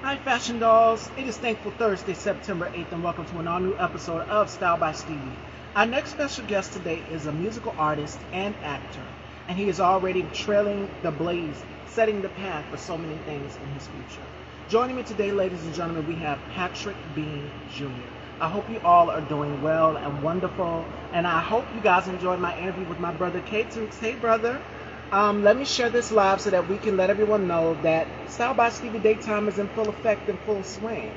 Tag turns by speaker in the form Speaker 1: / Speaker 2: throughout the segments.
Speaker 1: Hi, Fashion Dolls. It is Thankful Thursday, September 8th, and welcome to an all new episode of Style by Stevie. Our next special guest today is a musical artist and actor, and he is already trailing the blaze, setting the path for so many things in his future. Joining me today, ladies and gentlemen, we have Patrick Bean Jr. I hope you all are doing well and wonderful, and I hope you guys enjoyed my interview with my brother K Tooks. Hey, brother. Let me share this live so that we can let everyone know that Style by Stevie Daytime is in full effect and full swing.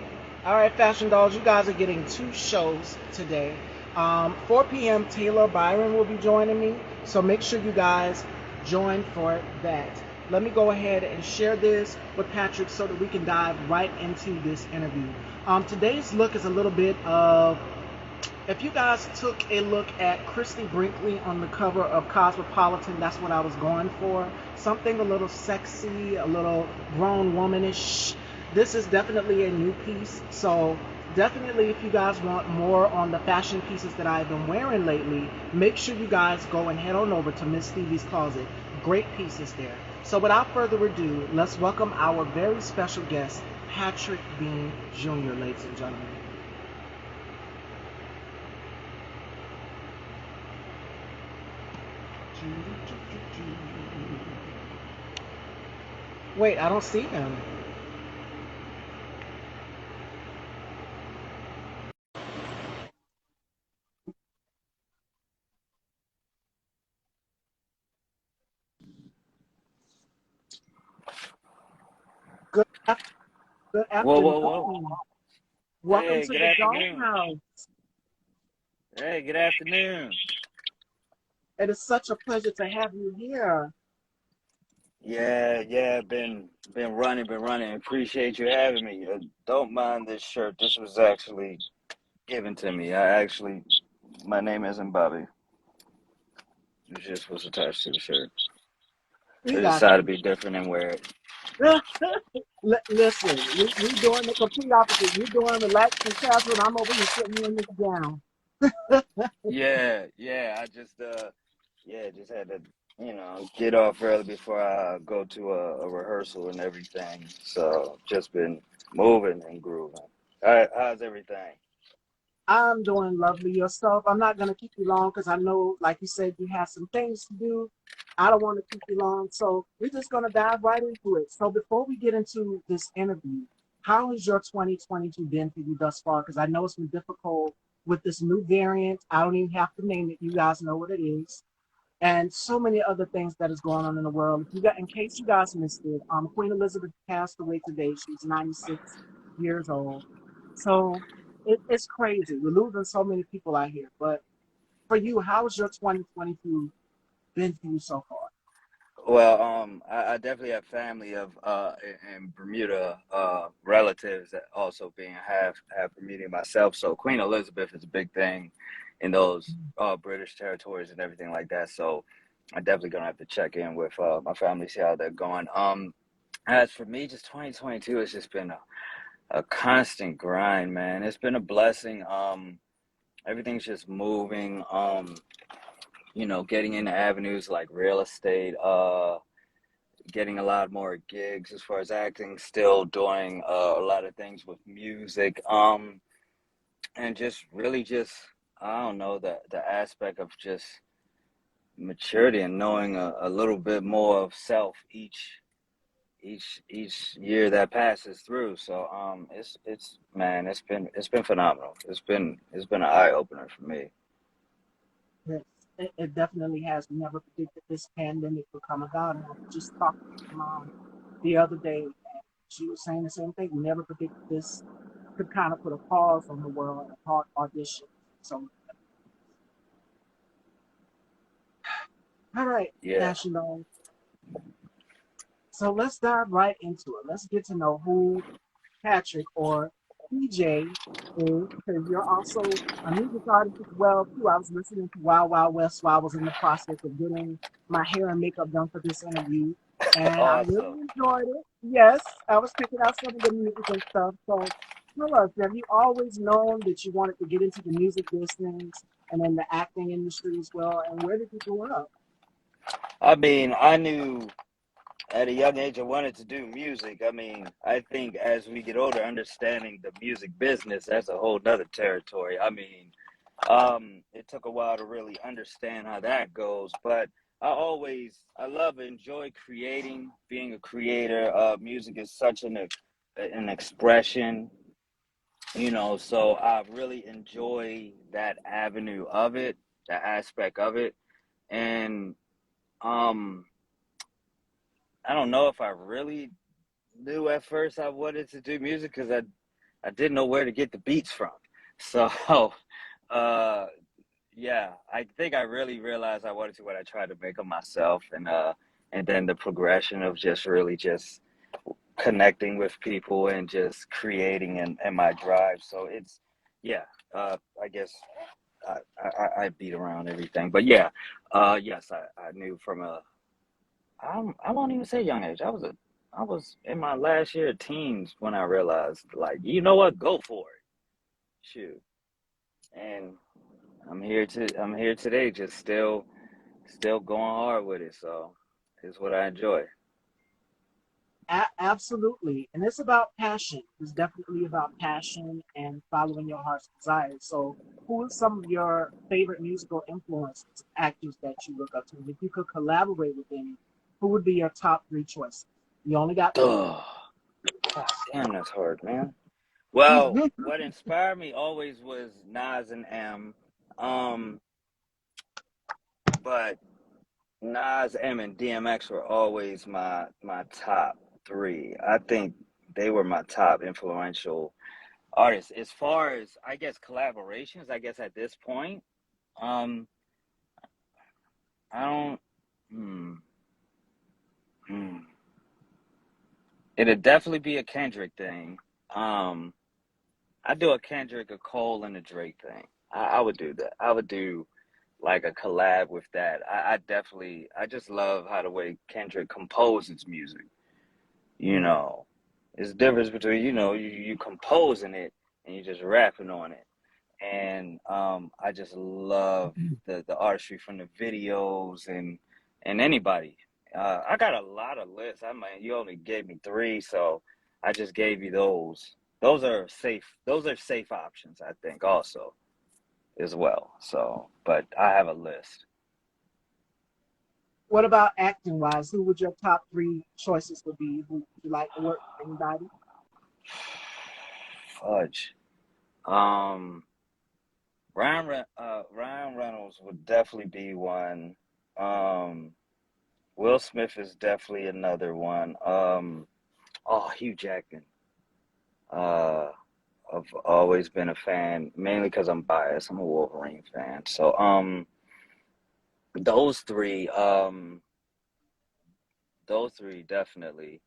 Speaker 1: All right, Fashion Dolls, you guys are getting two shows today. 4 p.m. Taylor Byron will be joining me, so make sure you guys join for that. Let me go ahead and share this with Patrick so that we can dive right into this interview. Today's look is a little bit of if you guys took a look at Christy Brinkley on the cover of Cosmopolitan, that's what I was going for. Something a little sexy, a little grown womanish. This is definitely a new piece. So definitely if you guys want more on the fashion pieces that I've been wearing lately, make sure you guys go and head on over to Miss Stevie's Closet. Great pieces there. So without further ado, let's welcome our very special guest, Patrick Bean Jr., ladies and gentlemen. Wait, I don't see him. Good, good
Speaker 2: Whoa, whoa, whoa.
Speaker 1: afternoon. Welcome
Speaker 2: Hey,
Speaker 1: to
Speaker 2: good
Speaker 1: the
Speaker 2: afternoon.
Speaker 1: Dollhouse.
Speaker 2: Hey, good afternoon.
Speaker 1: It is such a pleasure to have you here.
Speaker 2: Yeah, been running. Appreciate you having me. Don't mind this shirt. This was actually given to me. My name isn't Bobby. It just was attached to the shirt.
Speaker 1: We
Speaker 2: I
Speaker 1: got
Speaker 2: decided to
Speaker 1: you.
Speaker 2: be different and wear it.
Speaker 1: Listen, we doing the complete opposite. You doing relaxed and casual, and I'm over here putting you in this gown.
Speaker 2: Yeah. Just had to, get off early before I go to a rehearsal and everything. So just been moving and grooving. How's everything?
Speaker 1: I'm doing lovely yourself. I'm not going to keep you long because I know, like you said, you have some things to do. I don't want to keep you long. So we're just going to dive right into it. So before we get into this interview, how has your 2022 been for you thus far? Because I know it's been difficult with this new variant. I don't even have to name it. You guys know what it is. And so many other things that is going on in the world. If you got, in case you guys missed it, Queen Elizabeth passed away today. She's 96 years old. So it's crazy. We're losing so many people out here. But for you, how's your 2022 been for you so far?
Speaker 2: Well, I definitely have family of in Bermuda, relatives that also being half Bermudian myself. So Queen Elizabeth is a big thing in those British territories and everything like that. So I'm definitely gonna have to check in with my family, see how they're going. As for me, just 2022 has just been a constant grind, man. It's been a blessing. Everything's just moving. Getting into avenues like real estate, getting a lot more gigs as far as acting, still doing a lot of things with music, and just really just I don't know the aspect of just maturity and knowing a little bit more of self each year that passes through. So it's man, it's been phenomenal. It's been an eye opener for me.
Speaker 1: Yes, it definitely has. We never predicted this pandemic would come about. And I was just talking to my mom the other day, and she was saying the same thing. We never predicted this could kind of put a pause on the world and hard audition. So, all right,
Speaker 2: Yeah.
Speaker 1: National. So let's dive right into it. Let's get to know who Patrick or PJ is, because you're also a music artist as well too. I was listening to Wild Wild West while I was in the process of getting my hair and makeup done for this interview, and I really
Speaker 2: Awesome.
Speaker 1: enjoyed it. Yes, I was picking out some of the music and stuff. So tell us, have you always known that you wanted to get into the music business and then the acting industry as well? And where did you grow up?
Speaker 2: I mean, I knew At a young age, I wanted to do music. I mean, I think as we get older, understanding the music business, that's a whole nother territory. I mean, it took a while to really understand how that goes, but I love, enjoy creating, being a creator. Music is such an expression, so I really enjoy that avenue of it, that aspect of it. And, um, I don't know if I really knew at first I wanted to do music because I didn't know where to get the beats from. So, uh, yeah, I think I really realized I wanted to when I tried to make them myself, and then the progression of just really just connecting with people and just creating and my drive. So it's yeah, I guess I beat around everything, but yeah, yes, I knew from I won't even say young age. I was in my last year of teens when I realized, like, you know what, go for it, shoot. And I'm here today, just still going hard with it. So it's what I enjoy.
Speaker 1: Absolutely. And it's about passion. It's definitely about passion and following your heart's desires. So, who are some of your favorite musical influences, actors that you look up to? And if you could collaborate with any, who would be your top three choices? You only got three.
Speaker 2: Ugh, God damn, that's hard, man. Well, what inspired me always was Nas and M. Um, but Nas, M, and DMX were always my top three. I think they were my top influential artists. As far as I guess collaborations, I guess at this point, um, I don't. Hmm, hmm. It'd definitely be a Kendrick thing. Um, I do a Kendrick, a Cole, and a Drake thing. I would do that. I would do like a collab with that. I just love how the way Kendrick composes music. You
Speaker 1: Mm.
Speaker 2: know, it's the difference between, you composing it and you just rapping on it. And I just love the artistry from the videos and anybody. I got a lot of lists. I mean, you only gave me three, so I just gave you those. Those are safe options, I think, also as well. So, but I have a list.
Speaker 1: What about acting wise? Who would your top three choices would be? Who would you like to work with? Anybody?
Speaker 2: Fudge. Um, Ryan Reynolds would definitely be one. Um, Will Smith is definitely another one. Oh, Hugh Jackman. Uh, I've always been a fan, mainly because I'm biased. I'm a Wolverine fan. So, those three, those three definitely.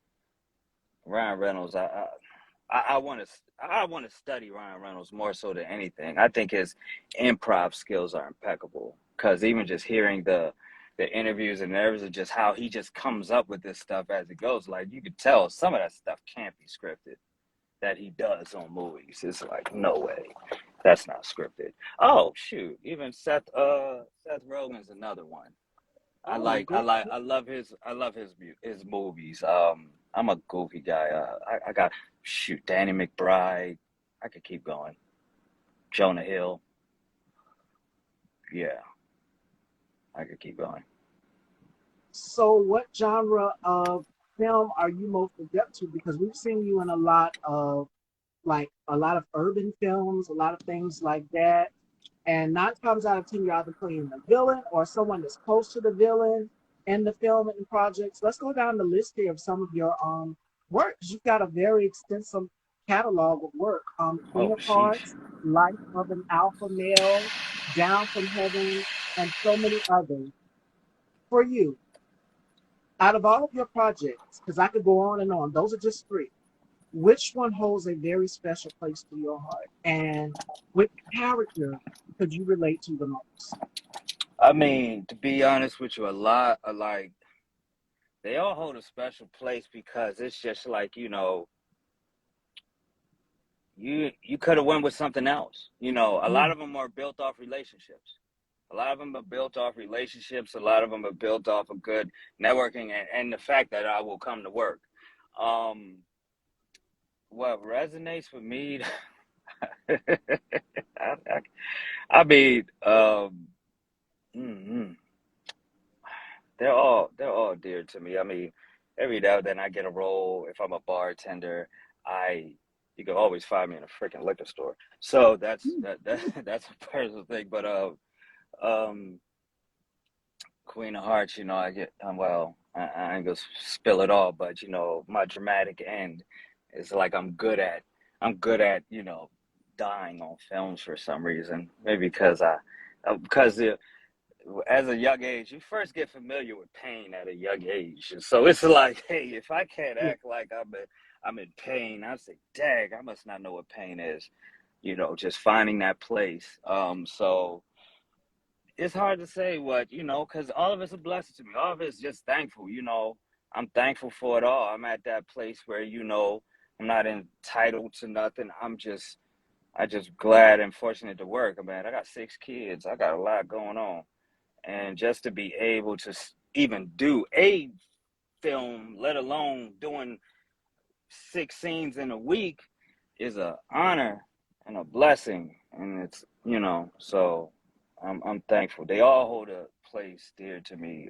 Speaker 2: Ryan Reynolds, I want to I want to study Ryan Reynolds more so than anything. I think his improv skills are impeccable because even just hearing the interviews and everything, just how he just comes up with this stuff as it goes, like you could tell some of that stuff can't be scripted that he does on movies. It's like no way, that's not scripted. Oh shoot, even Seth Rogen's another one.
Speaker 1: Oh, good.
Speaker 2: I love his movies. I'm a goofy guy. I got shoot Danny McBride. I could keep going. Jonah Hill. Yeah, I could keep going.
Speaker 1: So, what genre of film are you most adept to? Because we've seen you in a lot of a lot of urban films, a lot of things like that. And nine times out of ten, you're either playing the villain or someone that's close to the villain in the film and projects. Let's go down the list here of some of your work. 'Cause you've got a very extensive catalog of work. Queen
Speaker 2: Oh
Speaker 1: of
Speaker 2: sheesh.
Speaker 1: Hearts, Life of an Alpha Male, Down from Heaven, and so many others. For you, out of all of your projects, because I could go on and on, those are just three. Which one holds a very special place to your heart? And which character could you relate to the most?
Speaker 2: I mean, to be honest with you, a lot of like they all hold a special place because it's just like you could have went with something else. A lot of them are built off relationships. A lot of them are built off relationships. A lot of them are built off of good networking and the fact that I will come to work. Um, what resonates with me, I, I mean, mm, they're all dear to me. I mean, every now and then I get a role. If I'm a bartender, I you can always find me in a freaking liquor store. So that's a personal thing. But um, Queen of Hearts, I get well. I ain't gonna spill it all, but my dramatic end is like I'm good at dying on films for some reason. Maybe because as a young age, you first get familiar with pain at a young age. And so it's like, hey, if I can't
Speaker 1: Yeah.
Speaker 2: act like I'm in pain, I say, dang, I must not know what pain is. Just finding that place. So it's hard to say because all of it's a blessing to me. All of it's just thankful. I'm thankful for it all. I'm at that place where I'm not entitled to nothing. I just glad and fortunate to work. Man, I got 6 kids. I got a lot going on, and just to be able to even do a film, let alone doing 6 scenes in a week, is a honor and a blessing. And it's so I'm thankful. They all hold a place dear to me.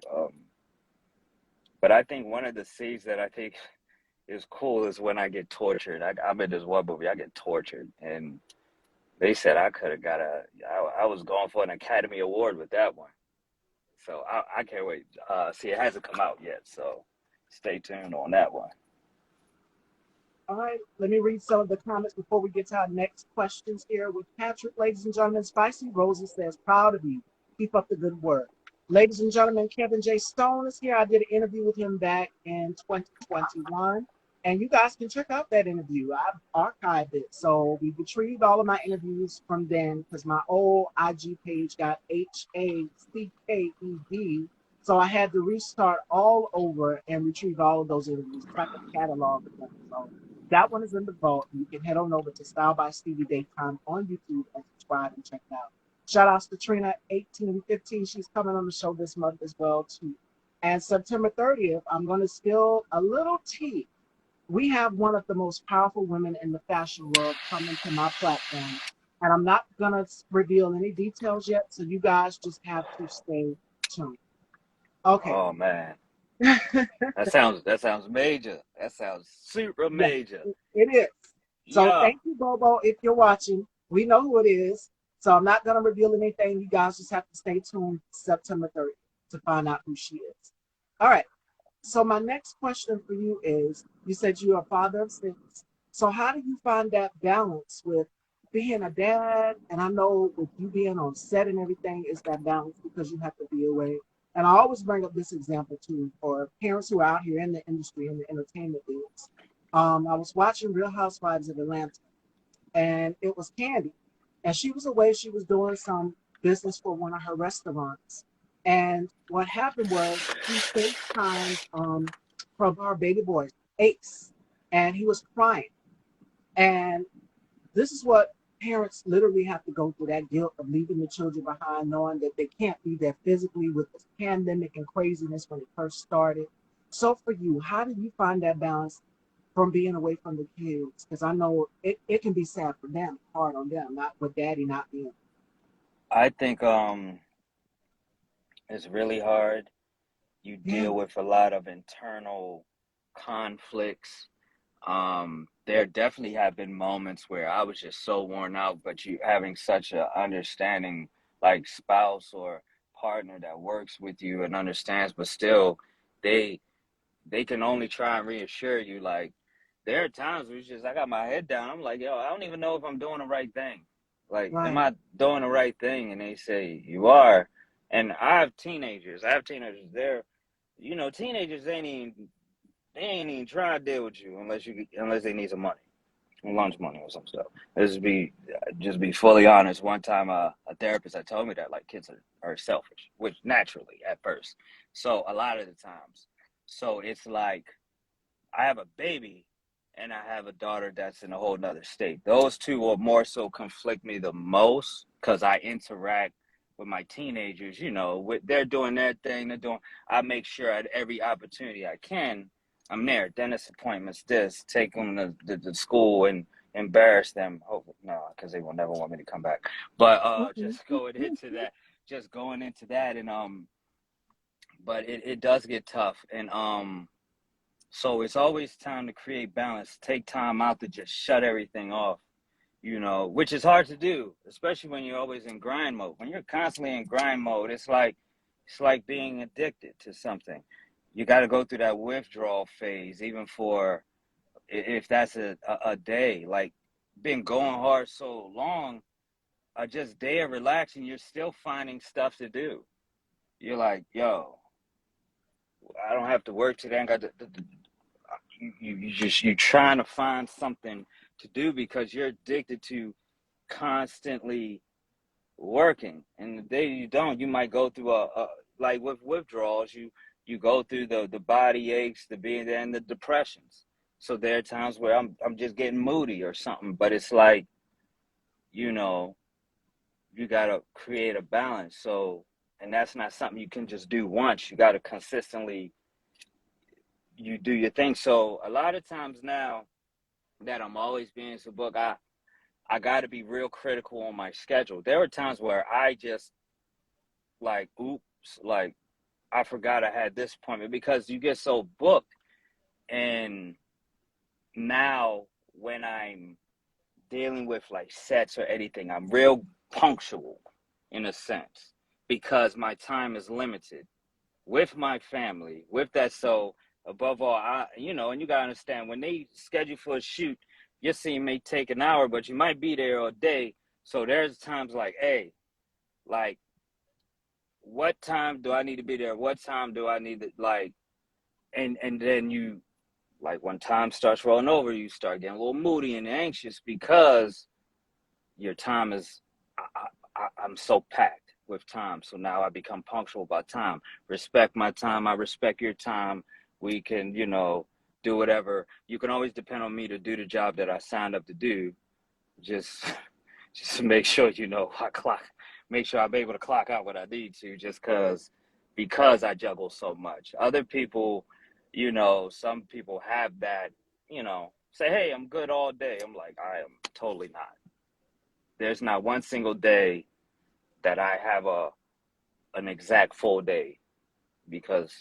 Speaker 2: But I think one of the scenes that I think is cool is when I get tortured. I'm in this one movie. I get tortured, and they said I could have I was going for an Academy Award with that one. So I can't wait. See, it hasn't come out yet, so stay tuned on that one.
Speaker 1: All right, let me read some of the comments before we get to our next questions here with Patrick. Ladies and gentlemen, Spicy Rosie says, proud of you. Keep up the good work. Ladies and gentlemen, Kevin J. Stone is here. I did an interview with him back in 2021. And you guys can check out that interview. I've archived it. So we retrieved all of my interviews from then because my old IG page got HACKED. So I had to restart all over and retrieve all of those interviews. It's like a catalog of them. So that one is in the vault. You can head on over to Style by Stevie Daytime on YouTube and subscribe and check it out. Shout outs to Trina1815. She's coming on the show this month as well, too. And September 30th, I'm going to spill a little tea. We have one of the most powerful women in the fashion world coming to my platform. And I'm not going to reveal any details yet, so you guys just have to stay tuned. Okay.
Speaker 2: Oh man, that sounds major. That sounds super
Speaker 1: Yeah,
Speaker 2: major.
Speaker 1: it is. So
Speaker 2: Yeah.
Speaker 1: thank you, Bobo, if you're watching. We know who it is. So I'm not going to reveal anything. You guys just have to stay tuned September 30th to find out who she is. All right. So my next question for you is, you said you're a father of 6. So how do you find that balance with being a dad? And I know with you being on set and everything, is that balance because you have to be away. And I always bring up this example too for parents who are out here in the industry, in the entertainment business. I was watching Real Housewives of Atlanta, and it was Candy, and she was away. She was doing some business for one of her restaurants, and what happened was she FaceTimed from her baby boy Ace, and he was crying. And this is what parents literally have to go through, that guilt of leaving the children behind, knowing that they can't be there physically with this pandemic and craziness when it first started. So for you, how do you find that balance from being away from the kids? Because I know it can be sad for them, hard on them, not with daddy not being.
Speaker 2: I think it's really hard. You
Speaker 1: Yeah,
Speaker 2: deal with a lot of internal conflicts. There definitely have been moments where I was just so worn out, but you having such a understanding like spouse or partner that works with you and understands, but still they they can only try and reassure you. Like there are times where it's just I got my head down. I'm like, yo, I don't even know if I'm doing the right thing. Like, am
Speaker 1: right,
Speaker 2: I doing the right thing? And they say you are. And I have teenagers. They're, teenagers they ain't even trying to deal with you unless they need some money, lunch money or some stuff. Just be fully honest. One time, a therapist had told me that like kids are selfish, which naturally at first. So a lot of the times, so it's like I have a baby and I have a daughter that's in a whole nother state. Those two will more so conflict me the most because I interact with my teenagers, they're doing their thing. I make sure at every opportunity I can, I'm there. Dentist appointments, take them to school and embarrass them. Oh, no, because they will never want me to come back. But just going into that, and but it does get tough, and so it's always time to create balance. Take time out to just shut everything off, which is hard to do, especially when you're always in grind mode. When you're constantly in grind mode, it's like being addicted to something. You got to go through that withdrawal phase, even for if that's a day. Like, been going hard so long, just day of relaxing, you're still finding stuff to do. You're like, yo, I don't have to work today. I got you're trying to find something to do because you're addicted to constantly working. And the day you don't, you might go through a like with withdrawals, you go through the body aches, and the depressions. So there are times where I'm just getting moody or something, but it's like, you gotta create a balance. So, and that's not something you can just do once. You gotta consistently you do your thing. So a lot of times now that I'm always being to book, I got to be real critical on my schedule. There were times where I just like, oops, like I forgot I had this appointment, because you get so booked. And now when I'm dealing with like sets or anything, I'm real punctual in a sense, because my time is limited with my family, with that. So above all, and you gotta understand, when they schedule for a shoot, your scene may take an hour, but you might be there all day. So there's times like, hey, like, what time do I need to be there? What time do I need to, like, and then you, like, when time starts rolling over, you start getting a little moody and anxious because your time is, I'm so packed with time. So now I become punctual by time. Respect my time. I respect your time. We can, do whatever. You can always depend on me to do the job that I signed up to do. Just to make sure, make sure I'm able to clock out what I need to, just because I juggle so much. Other people, some people have that, say, hey, I'm good all day. I'm like, I am totally not. There's not one single day that I have an exact full day, because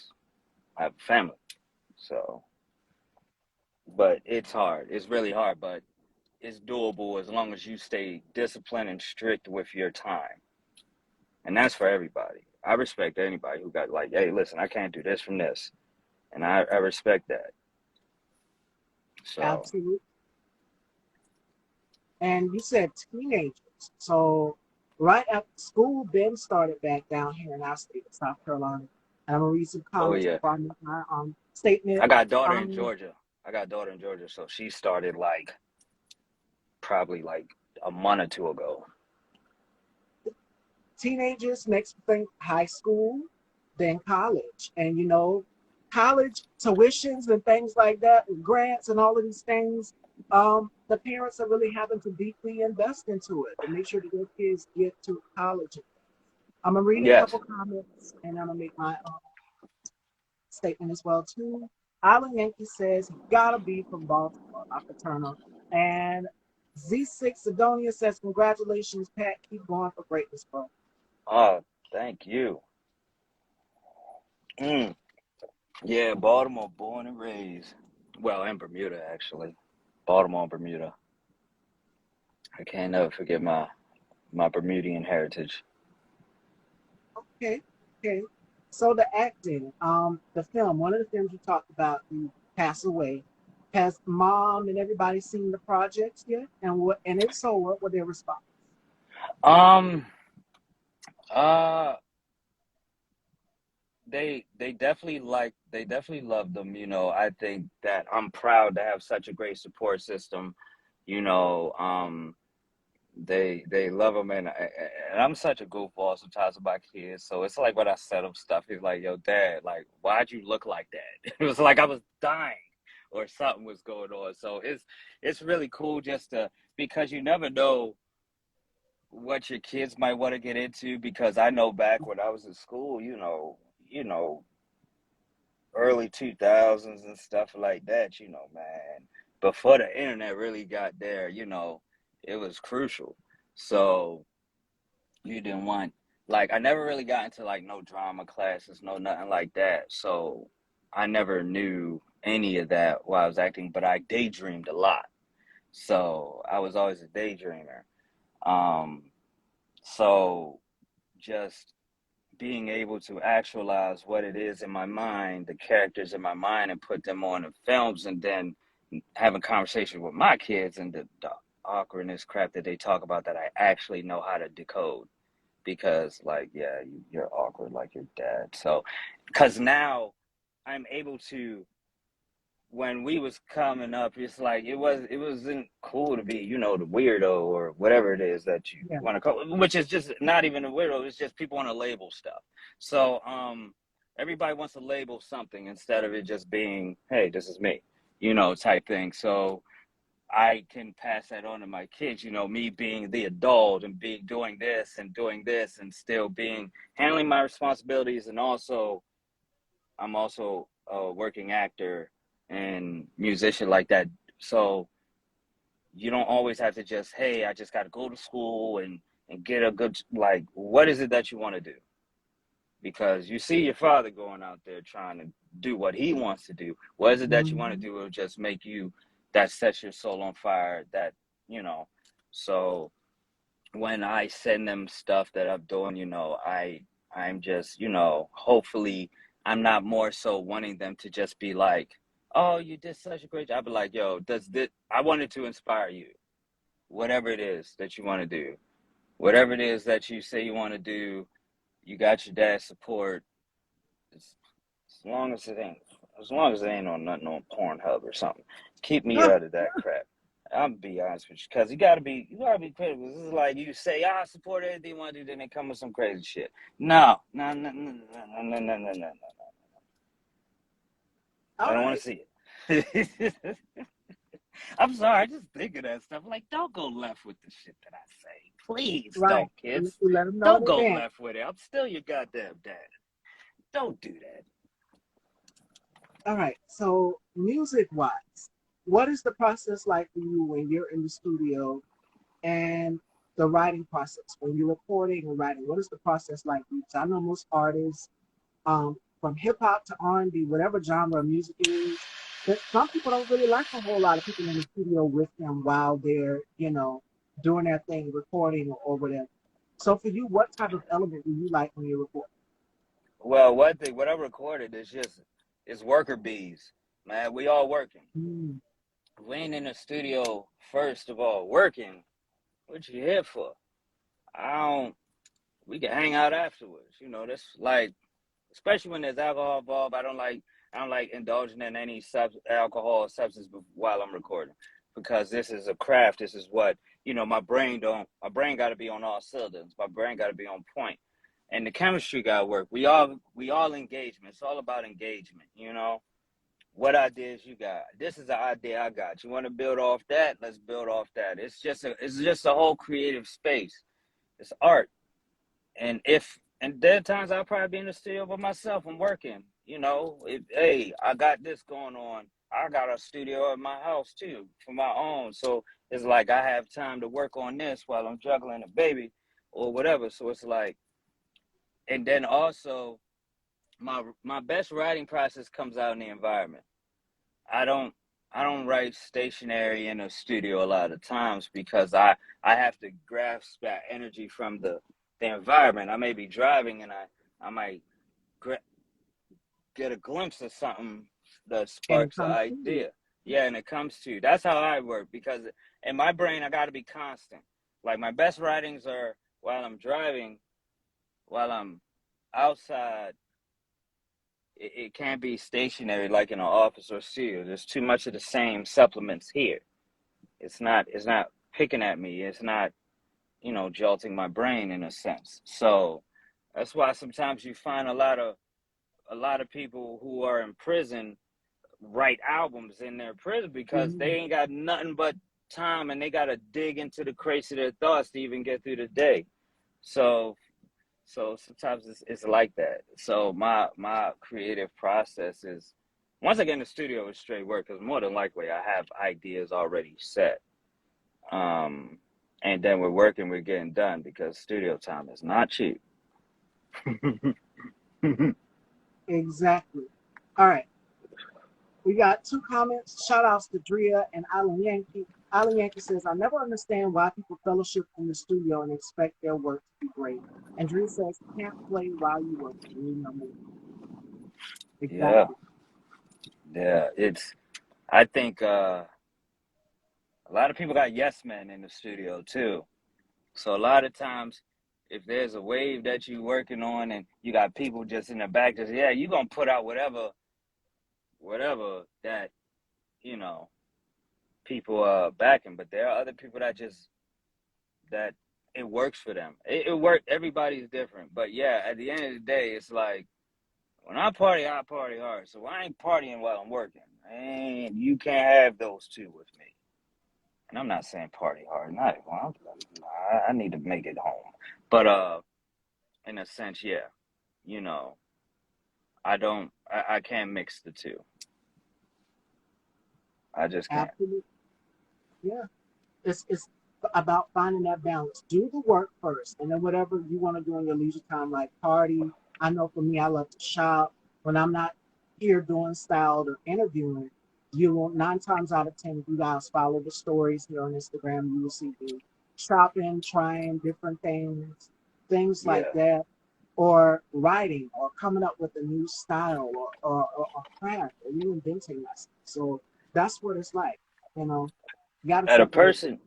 Speaker 2: I have a family. So, but it's hard. It's really hard, but it's doable as long as you stay disciplined and strict with your time. And that's for everybody. I respect anybody who got like, hey, listen, I can't do this from this. And I respect that. So,
Speaker 1: Absolutely. And you said teenagers. So right after school, Ben started back down here in our state of South Carolina. And I'm gonna read some
Speaker 2: oh
Speaker 1: comments
Speaker 2: yeah.
Speaker 1: before I make my statement.
Speaker 2: I got a daughter in
Speaker 1: Um,
Speaker 2: Georgia. So she started like probably like a month or two ago.
Speaker 1: Teenagers makes me think high school, then college. And college tuitions and things like that, and grants and all of these things, the parents are really having to deeply invest into it to make sure that their kids get to college. I'm gonna read a
Speaker 2: Yes.
Speaker 1: couple comments and I'm gonna make my statement as well too. Island Yankee says he gotta be from Baltimore, my fraternal. And Z6 Sidonia says, congratulations, Pat. Keep going for greatness, bro.
Speaker 2: Oh, thank you. Mm. Yeah, Baltimore, born and raised. Well, in Bermuda, actually. Baltimore and Bermuda. I can't never forget my Bermudian heritage.
Speaker 1: Okay, okay. So the acting, the film, one of the films you talked about, you pass away. Has mom and everybody seen the projects yet? And if so, what were their response?
Speaker 2: Um, uh, they definitely love them. I think that I'm proud to have such a great support system. You know, um, they love them, and I'm such a goofball sometimes with my kids. So it's like when I set them stuff, he's like, "Yo, Dad, like, why'd you look like that?" It was like I was dying or something was going on. So it's really cool just to, because you never know what your kids might want to get into, because I know back when I was in school, early 2000s and stuff like that, man, before the internet really got there, it was crucial. So you didn't want, like, I never really got into like no drama classes, no nothing like that. So I never knew any of that while I was acting, but I daydreamed a lot. So I was always a daydreamer. Um, so just being able to actualize what it is in my mind, the characters in my mind, and put them on the films, and then having conversations with my kids, and the awkwardness crap that they talk about that I actually know how to decode. Because, like, yeah, you're awkward like your dad. So, because now I'm able to, when we was coming up, it's like it wasn't cool to be, the weirdo or whatever it is that you
Speaker 1: Yeah.
Speaker 2: want to call, which is just not even a weirdo. It's just people want to label stuff. So everybody wants to label something instead of it just being, hey, this is me, type thing. So I can pass that on to my kids, me being the adult and doing this and still being handling my responsibilities, and also I'm also a working actor and musician like that. So you don't always have to just, hey, I just got to go to school and get a good, like, what is it that you want to do? Because you see your father going out there trying to do what he wants to do. What is it that you want to
Speaker 1: Mhm.
Speaker 2: do? Will just make you, that sets your soul on fire, that, you know. So when I send them stuff that I'm doing, I'm just, hopefully I'm not more so wanting them to just be like, oh, you did such a great job. I'd be like, yo, does this, I wanted to inspire you, whatever it is that you want to do, whatever it is that you say you want to do, you got your dad's support. As, as long as it ain't, as long as it ain't on nothing on Pornhub or something, keep me out of that crap. I'm gonna be honest with you, because you gotta be critical. This is like you say, I support anything you want to do, then they come with some crazy shit. No, no, no, no, no, no, no, no, no. I
Speaker 1: All
Speaker 2: don't want
Speaker 1: right.
Speaker 2: to see it. I'm sorry, I just think of that stuff. Like, don't go left with the shit that I say. Please
Speaker 1: Right.
Speaker 2: don't,
Speaker 1: You
Speaker 2: kids.
Speaker 1: let them know in
Speaker 2: Don't go
Speaker 1: advance.
Speaker 2: left with it. I'm still your goddamn dad. Don't do that.
Speaker 1: All right. So, music wise, what is the process like for you when you're in the studio and the writing process when you're recording and writing? What is the process like for you? 'Cause I know most artists, from hip hop to R&B, whatever genre of music it is, that some people don't really like a whole lot of people in the studio with them while they're, doing their thing, recording or whatever. So for you, what type of element do you like when you record?
Speaker 2: Well, what I recorded is just, it's worker bees, man. We all working.
Speaker 1: Mm,
Speaker 2: We ain't in the studio, first of all, working. What you here for? I don't. We can hang out afterwards. That's like, especially when there's alcohol involved. I don't like indulging in any alcohol or substance while I'm recording, because this is a craft. This is what, my brain got to be on all cylinders. My brain got to be on point, and the chemistry got to work. We all engagement. It's all about engagement. What ideas you got? This is the idea I got. You want to build off that? Let's build off that. It's just a whole creative space. It's art. And there are times I'll probably be in the studio by myself. I'm working. Hey, I got this going on. I got a studio at my house too for my own. So it's like I have time to work on this while I'm juggling a baby or whatever. So it's like, and then also my best writing process comes out in the environment. I don't I don't write stationary in a studio a lot of times, because I have to grasp that energy from the environment. I may be driving, and I might gra- get a glimpse of something that
Speaker 1: and it
Speaker 2: sparks an
Speaker 1: comes to you.
Speaker 2: idea. Yeah, and it comes to you. That's how I work, because in my brain I got to be constant. Like, my best writings are while I'm driving, while I'm outside. It can't be stationary like in an office or studio. There's too much of the same supplements here. It's not picking at me. It's not, jolting my brain in a sense. So that's why sometimes you find a lot of people who are in prison write albums in their prison, because they
Speaker 1: Mhm.
Speaker 2: ain't got nothing but time, and they got to dig into the crates of their thoughts to even get through the day. So sometimes it's like that. So my creative process is, once I get in the studio, it's straight work, because more than likely I have ideas already set. And then we're getting done, because studio time is not cheap.
Speaker 1: Exactly. All right. We got two comments. Shout outs to Drea and Island Yankee. Island Yankee says, I never understand why people fellowship in the studio and expect their work to be great. And Drea says, can't play while you work.
Speaker 2: Yeah,
Speaker 1: Exactly.
Speaker 2: yeah. I think a lot of people got yes men in the studio too. So a lot of times, if there's a wave that you're working on and you got people just in the back, just, yeah, you're gonna put out whatever that, you know, people are backing. But there are other people that it works for them. It works. Everybody's different. But yeah, at the end of the day, it's like, when I party hard. So I ain't partying while I'm working. And you can't have those two with me. And I'm not saying party hard. Not, well, I need to make it home. But in a sense, yeah, you know, I can't mix the two. I just can't.
Speaker 1: Absolutely. Yeah. It's about finding that balance. Do the work first, and then whatever you want to do in your leisure time, like party. I know for me, I love to shop. When I'm not here doing styled or interviewing, you will 9 times out of 10, if you guys follow the stories here on Instagram, you will see me shopping, trying different things like
Speaker 2: Yeah.
Speaker 1: that, or writing, or coming up with a new style, or craft, or reinventing myself. So that's what it's like. You know, you got to
Speaker 2: At a
Speaker 1: separate.
Speaker 2: person,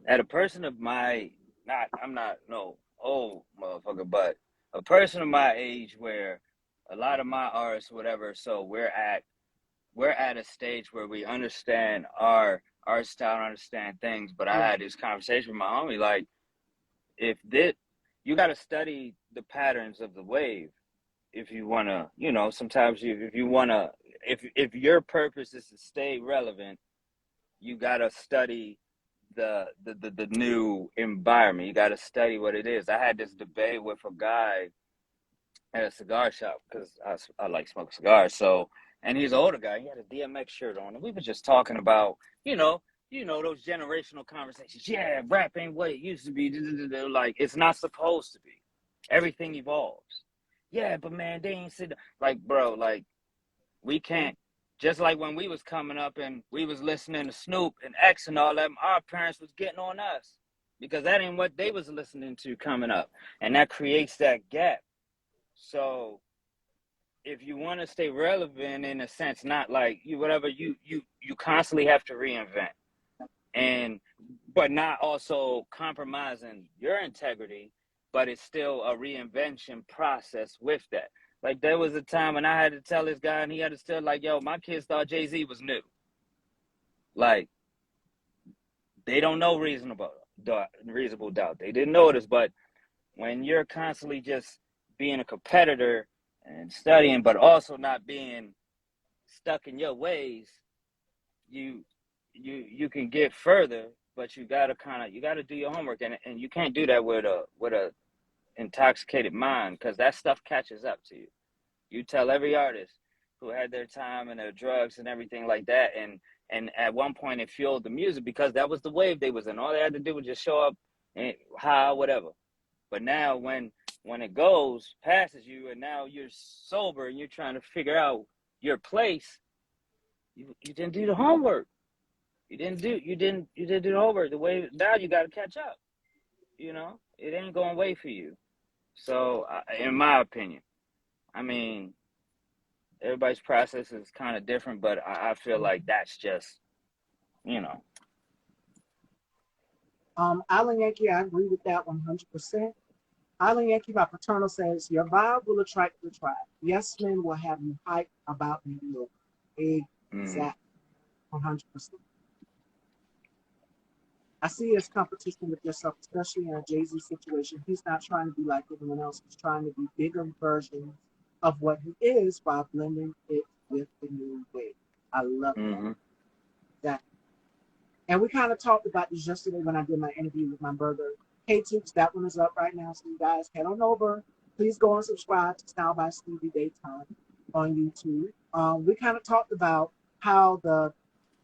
Speaker 2: at a person of my, not, I'm not no old motherfucker, but a person of my age, where a lot of my artists, whatever. So we're at a stage where we understand our style, understand things. But I
Speaker 1: Yeah,
Speaker 2: had this conversation with my homie, like, if this, you got to study the patterns of the wave if you want to, sometimes if you want to, if your purpose is to stay relevant, you got to study the new environment. You got to study what it is. I had this debate with a guy at a cigar shop, because I like smoking cigars. So, and he's an older guy. He had a DMX shirt on, and we were just talking about, you know, those generational conversations. Yeah, rap ain't what it used to be. Like, it's not supposed to be. Everything evolves. Yeah, but man, they ain't sit like, bro. Like, we can't. Just like when we was coming up and we was listening to Snoop and X and all that, our parents was getting on us, because that ain't what they was listening to coming up, and that creates that gap. So if you want to stay relevant, in a sense, not like you whatever, you constantly have to reinvent, and but not also compromising your integrity, but it's still a reinvention process with that. Like, there was a time when I had to tell this guy, and he had to still, like, yo, my kids thought Jay-Z was new. Like, they don't know reasonable doubt. They didn't know this. But when you're constantly just being a competitor and studying, but also not being stuck in your ways, you you can get further. But you gotta do your homework, and you can't do that with a intoxicated mind, because that stuff catches up to you. You tell every artist who had their time and their drugs and everything like that, and at one point it fueled the music, because that was the wave they was in. All they had to do was just show up and high, whatever. But now when it goes passes you, and now you're sober and you're trying to figure out your place, you didn't do the homework. You didn't do the homework. The way now you got to catch up. It ain't going to wait for you. So, in my opinion, I mean, everybody's process is kind of different, but I feel like that's just, you know.
Speaker 1: Island Yankee, I agree with that 100%. Island Yankee by Paternal says, your vibe will attract the tribe. Yes, men will have you hyped about New York.
Speaker 2: Mm,
Speaker 1: Exactly, 100%. I see it as competition with yourself, especially in a Jay-Z situation. He's not trying to be like everyone else. He's trying to be bigger versions of what he is while blending it with the new wave. I love that.
Speaker 2: mm-hmm.
Speaker 1: That. And we kind of talked about this yesterday when I did my interview with my brother, K-Tooks. That one is up right now. So you guys head on over. Please go and subscribe to Style by Stevie Daytime on YouTube. We kind of talked about how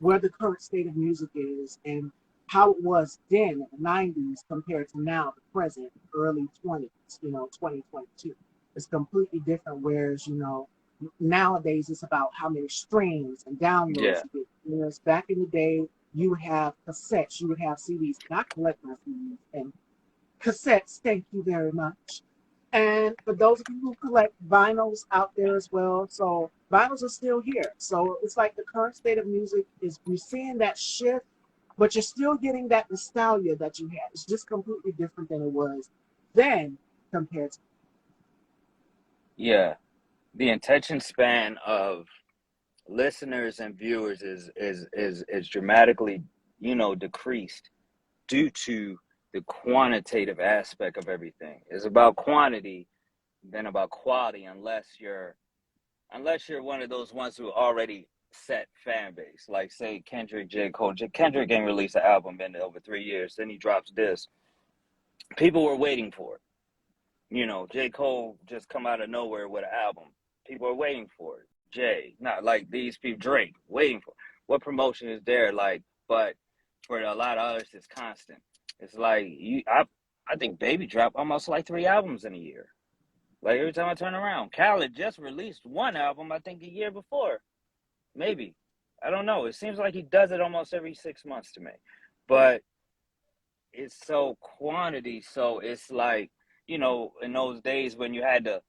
Speaker 1: where the current state of music is and how it was then in the 90s compared to now, the present, early 20s, 2022. It's completely different. Whereas, nowadays it's about how many streams and downloads
Speaker 2: Yeah.
Speaker 1: you get. Whereas back in the day, you would have cassettes, you would have CDs. And I collect my CDs and cassettes. Thank you very much. And for those of you who collect vinyls out there as well, so vinyls are still here. So it's like the current state of music is we're seeing that shift, but you're still getting that nostalgia that you had. It's just completely different than it was then compared to.
Speaker 2: Yeah. The attention span of listeners and viewers is dramatically, decreased due to the quantitative aspect of everything. It's about quantity than about quality, unless you're one of those ones who already set fan base. Like say Kendrick, J. Cole. Kendrick ain't released an album in over 3 years. Then he drops this. People were waiting for it. J. Cole just come out of nowhere with an album. People are waiting for it. Jay, not like these people, Drake, waiting for it. What promotion is there? Like, but for a lot of others, it's constant. It's like I think Baby dropped almost like 3 albums in a year. Like every time I turn around, Khaled just released one album, I think a year before, maybe. I don't know. It seems like he does it almost every 6 months to me, but it's so quantity. So it's like in those days when you had the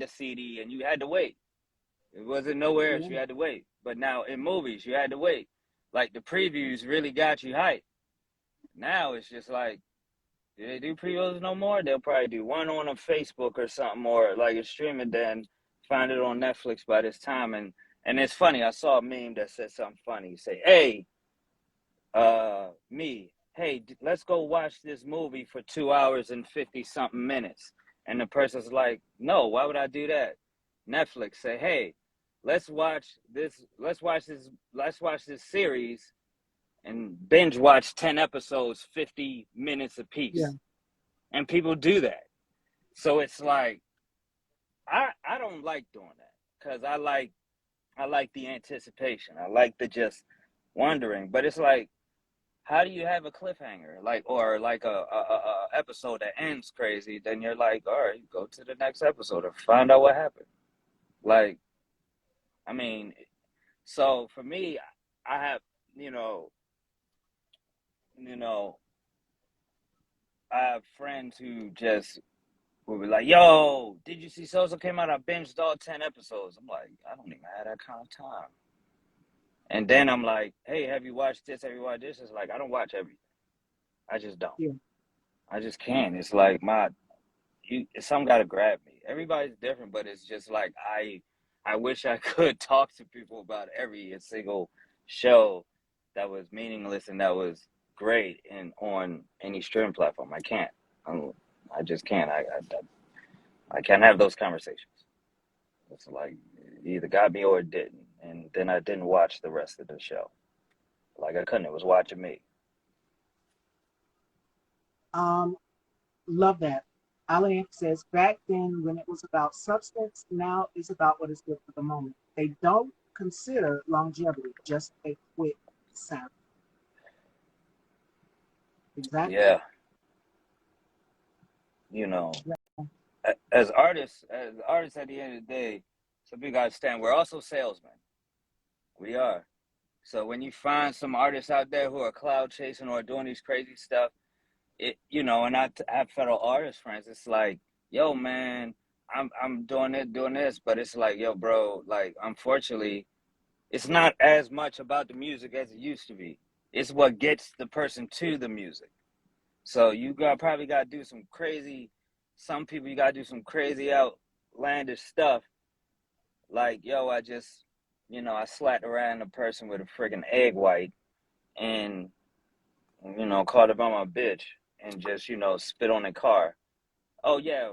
Speaker 2: CD and you had to wait. It wasn't nowhere else.
Speaker 1: Yeah,
Speaker 2: You had to wait. But now in movies, you had to wait. Like the previews really got you hyped. Now it's just like, do they do previews no more? They'll probably do one on a Facebook or something, or like a streaming, then find it on Netflix by this time. And it's funny. I saw a meme that said something funny. Say, hey, hey, let's go watch this movie for 2 hours and 50 something minutes. And the person's like, no, why would I do that? Netflix say, hey, let's watch this series and binge watch 10 episodes, 50 minutes
Speaker 1: yeah,
Speaker 2: apiece. And people do that. So it's like, I don't like doing that because I like the anticipation. I like the just wondering. But it's like, how do you have a cliffhanger, like, or like a episode that ends crazy? Then you're like, all right, go to the next episode or find out what happened. Like, I mean, so for me, I have, you know, you know, I have friends who just will be like, yo, did you see so came out? I binged all 10 episodes. I'm like, I don't even have that kind of time. And then I'm like, hey, have you watched this? Have you watched this? It's like, I don't watch everything. I just don't.
Speaker 1: yeah.
Speaker 2: I just can't. It's like some got to grab me. Everybody's different, but it's just like I wish I could talk to people about every single show that was meaningless and that was great and on any streaming platform. I can't. I just can't. I can't have those conversations. It's like it either got me or it didn't, and then I didn't watch the rest of the show. Like I couldn't. It was watching me.
Speaker 1: Um, Love that. Alan says back then when it was about substance, now it's about what is good for the moment. They don't consider longevity, just a quick sound. Exactly.
Speaker 2: Yeah, you know, as artists at the end of the day, some people gotta understand we're also salesmen. We are. So when you find some artists out there who are cloud chasing or doing these crazy stuff, and I have fellow artist friends, it's like, yo, man, I'm doing it, doing this, but it's like, yo, bro, like, unfortunately, it's not as much about the music as it used to be. It's what gets the person to the music. So you probably got to do some crazy. Some people you got to do some crazy outlandish stuff. Like, yo, I slapped around a person with a friggin' egg white and called her my bitch and just spit on the car. Oh yeah,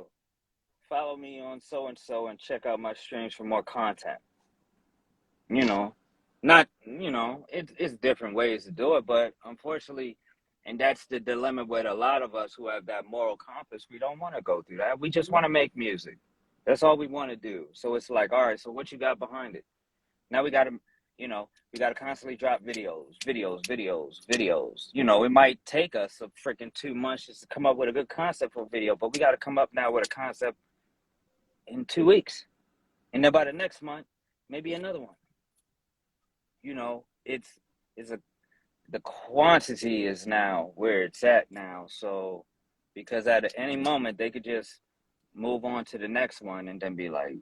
Speaker 2: follow me on so and so and check out my streams for more content. You know, Not, it's different ways to do it, but unfortunately, and that's the dilemma with a lot of us who have that moral compass. We don't want to go through that. We just want to make music. That's all we want to do. So it's like, all right, so what you got behind it? Now we got to, we got to constantly drop videos. It might take us a freaking 2 months just to come up with a good concept for a video, but we got to come up now with a concept in 2 weeks. And then by the next month, maybe another one. It's the quantity is now where it's at now. So because at any moment they could just move on to the next one and then be like,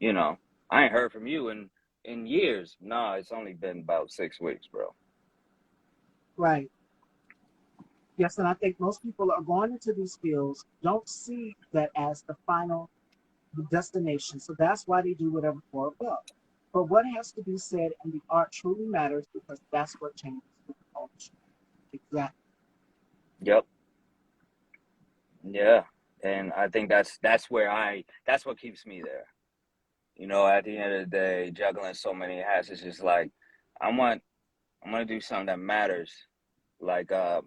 Speaker 2: I ain't heard from you in years. Nah, it's only been about 6 weeks, bro.
Speaker 1: Right. Yes, and I think most people are going into these fields don't see that as the final destination. So that's why they do whatever for a buck. But what has to be said in the art truly matters because that's what changes the culture. Exactly.
Speaker 2: Yep. Yeah. And I think that's what keeps me there. At the end of the day, juggling so many hats, it's just like I'm gonna do something that matters. Like I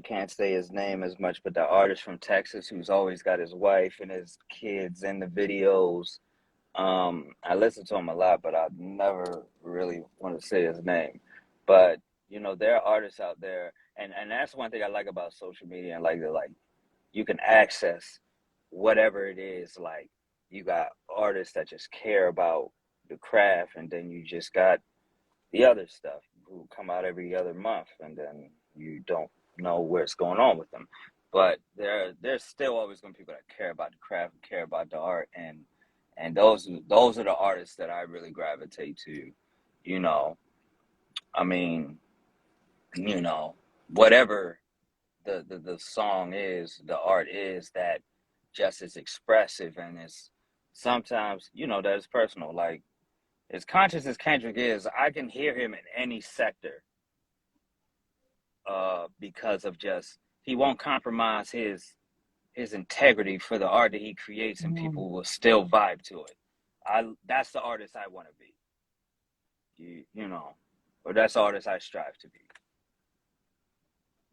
Speaker 2: can't say his name as much, but the artist from Texas who's always got his wife and his kids in the videos. I listen to him a lot, but I never really want to say his name. But there are artists out there, and that's one thing I like about social media, and like you can access whatever it is. Like you got artists that just care about the craft, and then you just got the other stuff who come out every other month, and then you don't know what's going on with them. But there's still always going to be people that care about the craft, and care about the art, and those are the artists that I really gravitate to. You know, I mean, you know, whatever the song is, the art is that just is expressive and it's sometimes that is personal. Like as conscious as Kendrick is, I can hear him in any sector because of just he won't compromise his integrity for the art that he creates, and
Speaker 1: Mm,
Speaker 2: people will still vibe to it. That's the artist I want to be. Or that's the artist I strive to be.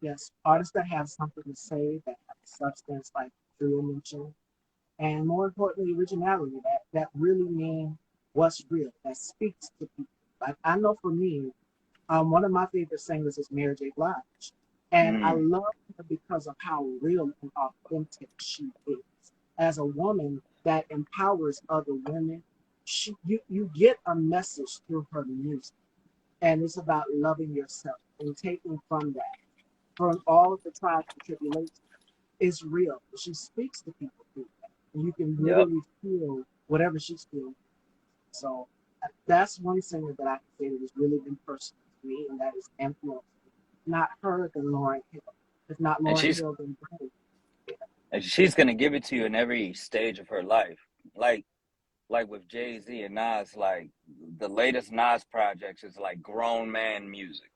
Speaker 1: yes, artists that have something to say, that have substance, like Drew mentioned, and more importantly, originality that really mean what's real, that speaks to people. Like I know for me, one of my favorite singers is Mary J. Blige, and I
Speaker 2: Mm,
Speaker 1: love her because of how real and authentic she is. As a woman that empowers other women, you get a message through her music, and it's about loving yourself and taking from that, from all of the trials and tribulations. It's real. She speaks to people through that, and you can
Speaker 2: yep.
Speaker 1: literally feel whatever she's feeling. So that's one singer that I can say that has really been personal to me, and that is influenced. Not her, then Lauren Hill. If not
Speaker 2: And
Speaker 1: Lauren
Speaker 2: she's
Speaker 1: Hill, then Brandy. Yeah.
Speaker 2: and she's gonna give it to you in every stage of her life. Like with Jay-Z and Nas, like the latest Nas projects is like grown man music.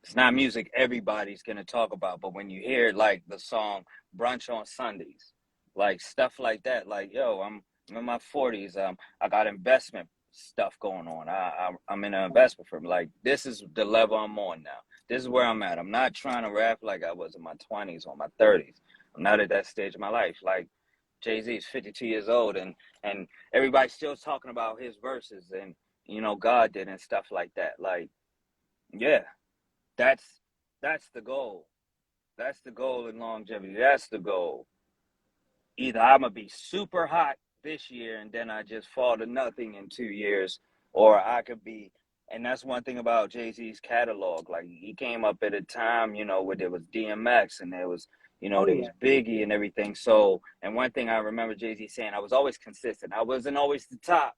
Speaker 2: It's not music everybody's gonna talk about, but when you hear like the song "Brunch on Sundays," like stuff like that, like yo, I'm in my 40s. I got investment stuff going on. I'm in an investment firm. Like this is the level I'm on now. This is where I'm at. I'm not trying to rap like I was in my 20s or my 30s. I'm not at that stage of my life. Like Jay-Z is 52 years old, and everybody's still talking about his verses and God did and stuff like that. Like yeah, that's that's the goal. That's the goal in longevity. That's the goal. Either I'm gonna be super hot this year and then I just fall to nothing in 2 years, or I could be. And that's one thing about Jay Z's catalog. Like he came up at a time, where there was DMX and
Speaker 1: Oh
Speaker 2: there was
Speaker 1: yeah.
Speaker 2: Biggie and everything. So, and one thing I remember Jay Z saying, I was always consistent. I wasn't always the top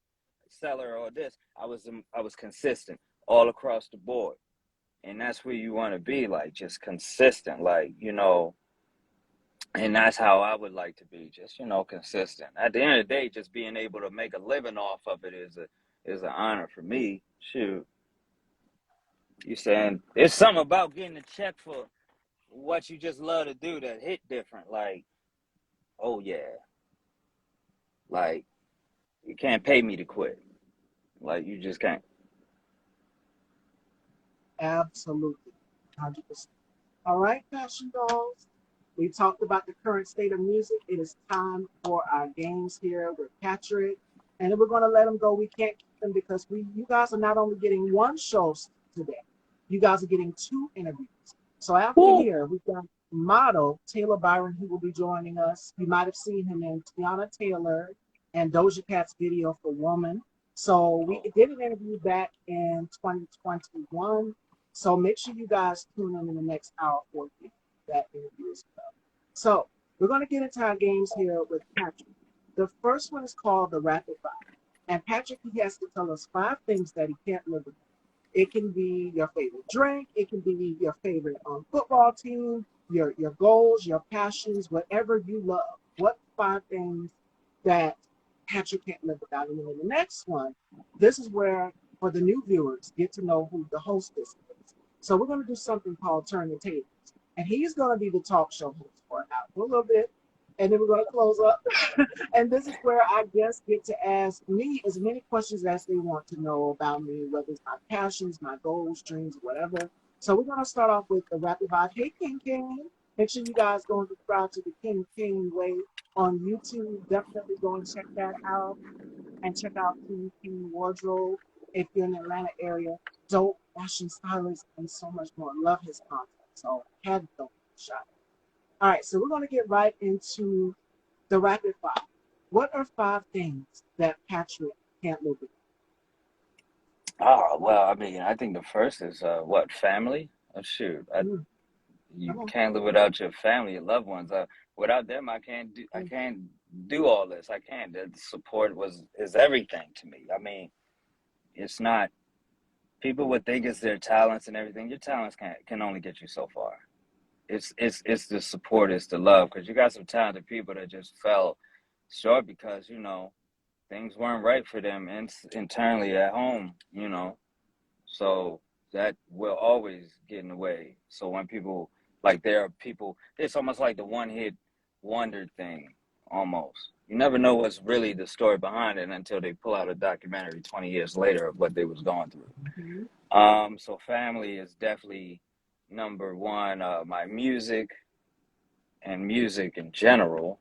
Speaker 2: seller or this. I was consistent all across the board, and that's where you want to be, like just consistent, like and that's how I would like to be, just consistent. At the end of the day, just being able to make a living off of it is an honor for me. Shoot, you saying it's something about getting a check for what you just love to do that hit different, like oh yeah, like you can't pay me to quit, like you just can't.
Speaker 1: Absolutely. 100%. All right, Fashion Dolls. We talked about the current state of music. It is time for our games here with Patrick. And then we're going to let them go. We can't keep them because you guys are not only getting one show today, you guys are getting two interviews. So after
Speaker 2: Woo!
Speaker 1: here, we've got model Taylor Byron who will be joining us. You might have seen him in Tiana Taylor and Doja Cat's video for Woman. So we
Speaker 2: Oh,
Speaker 1: did an interview back in 2021. So make sure you guys tune in the next hour for that interview as well. So we're going to get into our games here with Patrick. The first one is called the Rapid Fire. And Patrick, he has to tell us five things that he can't live without. It can be your favorite drink. It can be your favorite football team, your goals, your passions, whatever you love. What five things that Patrick can't live without? And then in the next one, this is where, for the new viewers, get to know who the hostess is. So we're going to do something called Turn the Tables. And he's going to be the talk show host for an hour, for a little bit. And then we're going to close up. And this is where our guests get to ask me as many questions as they want to know about me, whether it's my passions, my goals, dreams, whatever. So we're going to start off with the rapid fire. Hey, King King. Make sure you guys go and subscribe to the King King Way on YouTube. Definitely go and check that out. And check out King King Wardrobe if you're in the Atlanta area. Dope fashion stylist and so much more. Love his content. So had to go shot. All right, so we're going to get right into the rapid fire. What are five things that Patrick can't live with?
Speaker 2: oh, well, I mean, I think the first is what, family? Oh, shoot,
Speaker 1: Mm,
Speaker 2: you
Speaker 1: come on.
Speaker 2: can't live without your family, your loved ones. Without them, I
Speaker 1: Mm,
Speaker 2: can't do all this. I can't. The support is everything to me. I mean, it's not. People would think it's their talents and everything. Your talents can only get you so far. It's the support, it's the love, because you got some talented people that just fell short because things weren't right for them internally at home. So that will always get in the way. So when people, like, there are people, it's almost like the one hit wonder thing, almost. You never know what's really the story behind it until they pull out a documentary 20 years later of what they was going through.
Speaker 1: mhm,
Speaker 2: So family is definitely number one. My music and music in general,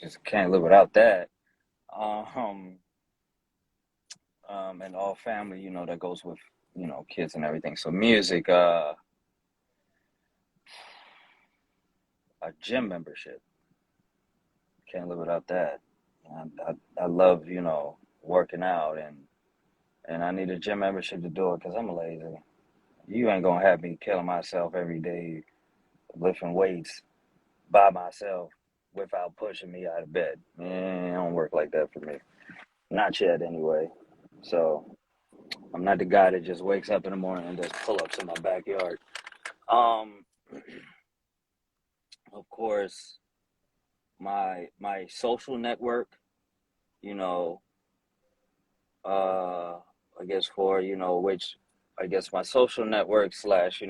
Speaker 2: just can't live without that. Um, and all family, that goes with, kids and everything. So music, a gym membership, can't live without that. I love, working out, and I need a gym membership to do it because I'm lazy. You ain't gonna have me killing myself every day lifting weights by myself without pushing me out of bed. Man, it don't work like that for me. Not yet, anyway. So I'm not the guy that just wakes up in the morning and does pull-ups in my backyard. Um, of course, my social network, you know, I guess for which I guess my social network slash